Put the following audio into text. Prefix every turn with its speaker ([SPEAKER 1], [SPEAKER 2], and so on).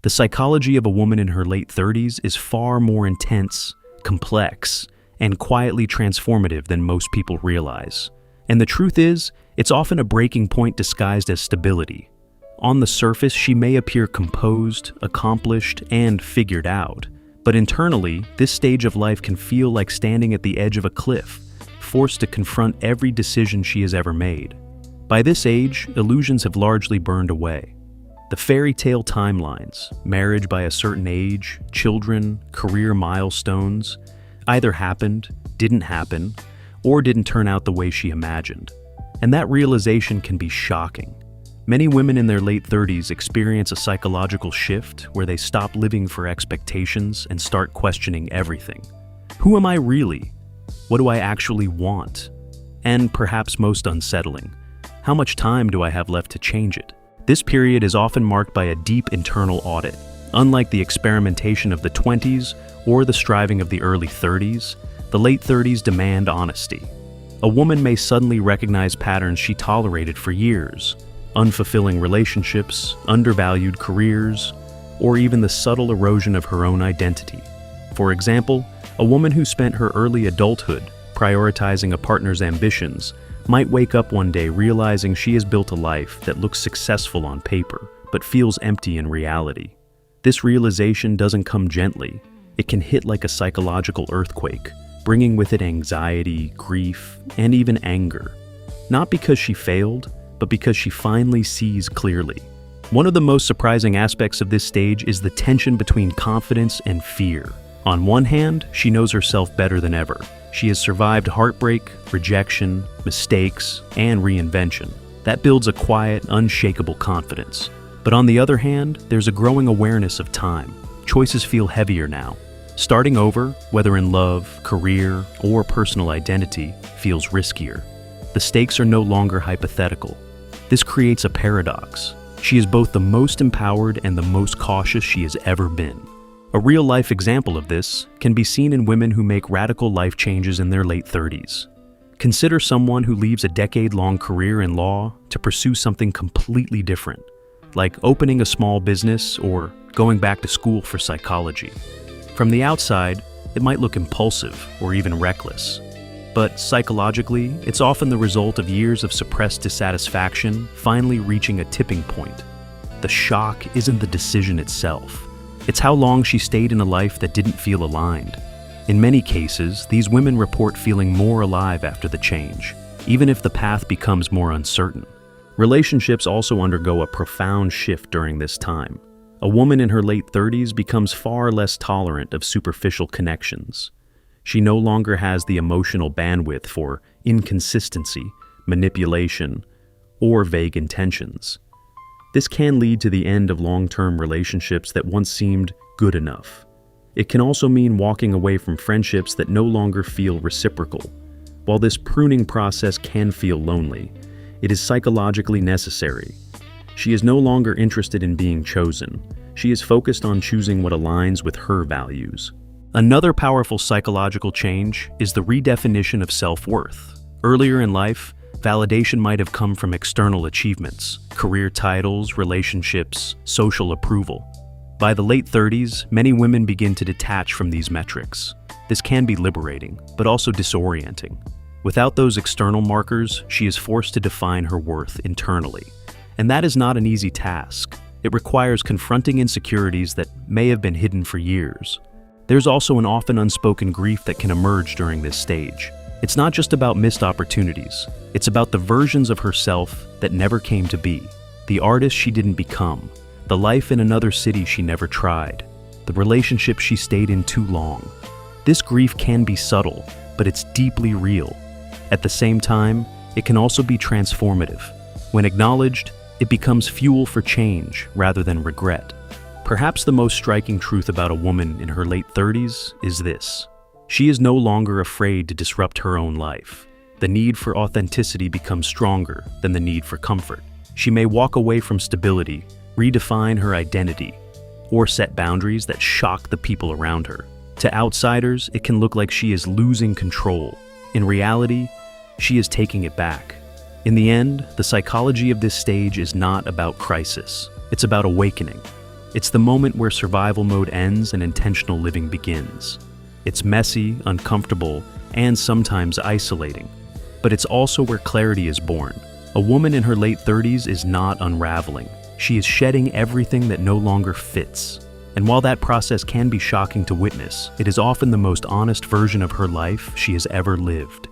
[SPEAKER 1] The psychology of a woman in her late 30s is far more intense, complex, and quietly transformative than most people realize. And the truth is, it's often a breaking point disguised as stability. On the surface, she may appear composed, accomplished, and figured out. But internally, this stage of life can feel like standing at the edge of a cliff, forced to confront every decision she has ever made. By this age, illusions have largely burned away. The fairy tale timelines, marriage by a certain age, children, career milestones, either happened, didn't happen, or didn't turn out the way she imagined. And that realization can be shocking. Many women in their late 30s experience a psychological shift where they stop living for expectations and start questioning everything. Who am I really? What do I actually want? And perhaps most unsettling, how much time do I have left to change it? This period is often marked by a deep internal audit. Unlike the experimentation of the 20s or the striving of the early 30s, the late 30s demand honesty. A woman may suddenly recognize patterns she tolerated for years, unfulfilling relationships, undervalued careers, or even the subtle erosion of her own identity. For example, a woman who spent her early adulthood prioritizing a partner's ambitions might wake up one day realizing she has built a life that looks successful on paper, but feels empty in reality. This realization doesn't come gently. It can hit like a psychological earthquake, bringing with it anxiety, grief, and even anger. Not because she failed, but because she finally sees clearly. One of the most surprising aspects of this stage is the tension between confidence and fear. On one hand, she knows herself better than ever. She has survived heartbreak, rejection, mistakes, and reinvention. That builds a quiet, unshakable confidence. But on the other hand, there's a growing awareness of time. Choices feel heavier now. Starting over, whether in love, career, or personal identity, feels riskier. The stakes are no longer hypothetical. This creates a paradox. She is both the most empowered and the most cautious she has ever been. A real-life example of this can be seen in women who make radical life changes in their late 30s. Consider someone who leaves a decade-long career in law to pursue something completely different, like opening a small business or going back to school for psychology. From the outside, it might look impulsive or even reckless. But psychologically, it's often the result of years of suppressed dissatisfaction finally reaching a tipping point. The shock isn't the decision itself. It's how long she stayed in a life that didn't feel aligned. In many cases, these women report feeling more alive after the change, even if the path becomes more uncertain. Relationships also undergo a profound shift during this time. A woman in her late 30s becomes far less tolerant of superficial connections. She no longer has the emotional bandwidth for inconsistency, manipulation, or vague intentions. This can lead to the end of long-term relationships that once seemed good enough. It can also mean walking away from friendships that no longer feel reciprocal. While this pruning process can feel lonely, it is psychologically necessary. She is no longer interested in being chosen. She is focused on choosing what aligns with her values. Another powerful psychological change is the redefinition of self-worth. Earlier in life, validation might have come from external achievements, career titles, relationships, social approval. By the late 30s, many women begin to detach from these metrics. This can be liberating, but also disorienting. Without those external markers, she is forced to define her worth internally. And that is not an easy task. It requires confronting insecurities that may have been hidden for years. There's also an often unspoken grief that can emerge during this stage. It's not just about missed opportunities. It's about the versions of herself that never came to be, the artist she didn't become, the life in another city she never tried, the relationship she stayed in too long. This grief can be subtle, but it's deeply real. At the same time, it can also be transformative. When acknowledged, it becomes fuel for change rather than regret. Perhaps the most striking truth about a woman in her late 30s is this. She is no longer afraid to disrupt her own life. The need for authenticity becomes stronger than the need for comfort. She may walk away from stability, redefine her identity, or set boundaries that shock the people around her. To outsiders, it can look like she is losing control. In reality, she is taking it back. In the end, the psychology of this stage is not about crisis. It's about awakening. It's the moment where survival mode ends and intentional living begins. It's messy, uncomfortable, and sometimes isolating. But it's also where clarity is born. A woman in her late 30s is not unraveling. She is shedding everything that no longer fits. And while that process can be shocking to witness, it is often the most honest version of her life she has ever lived.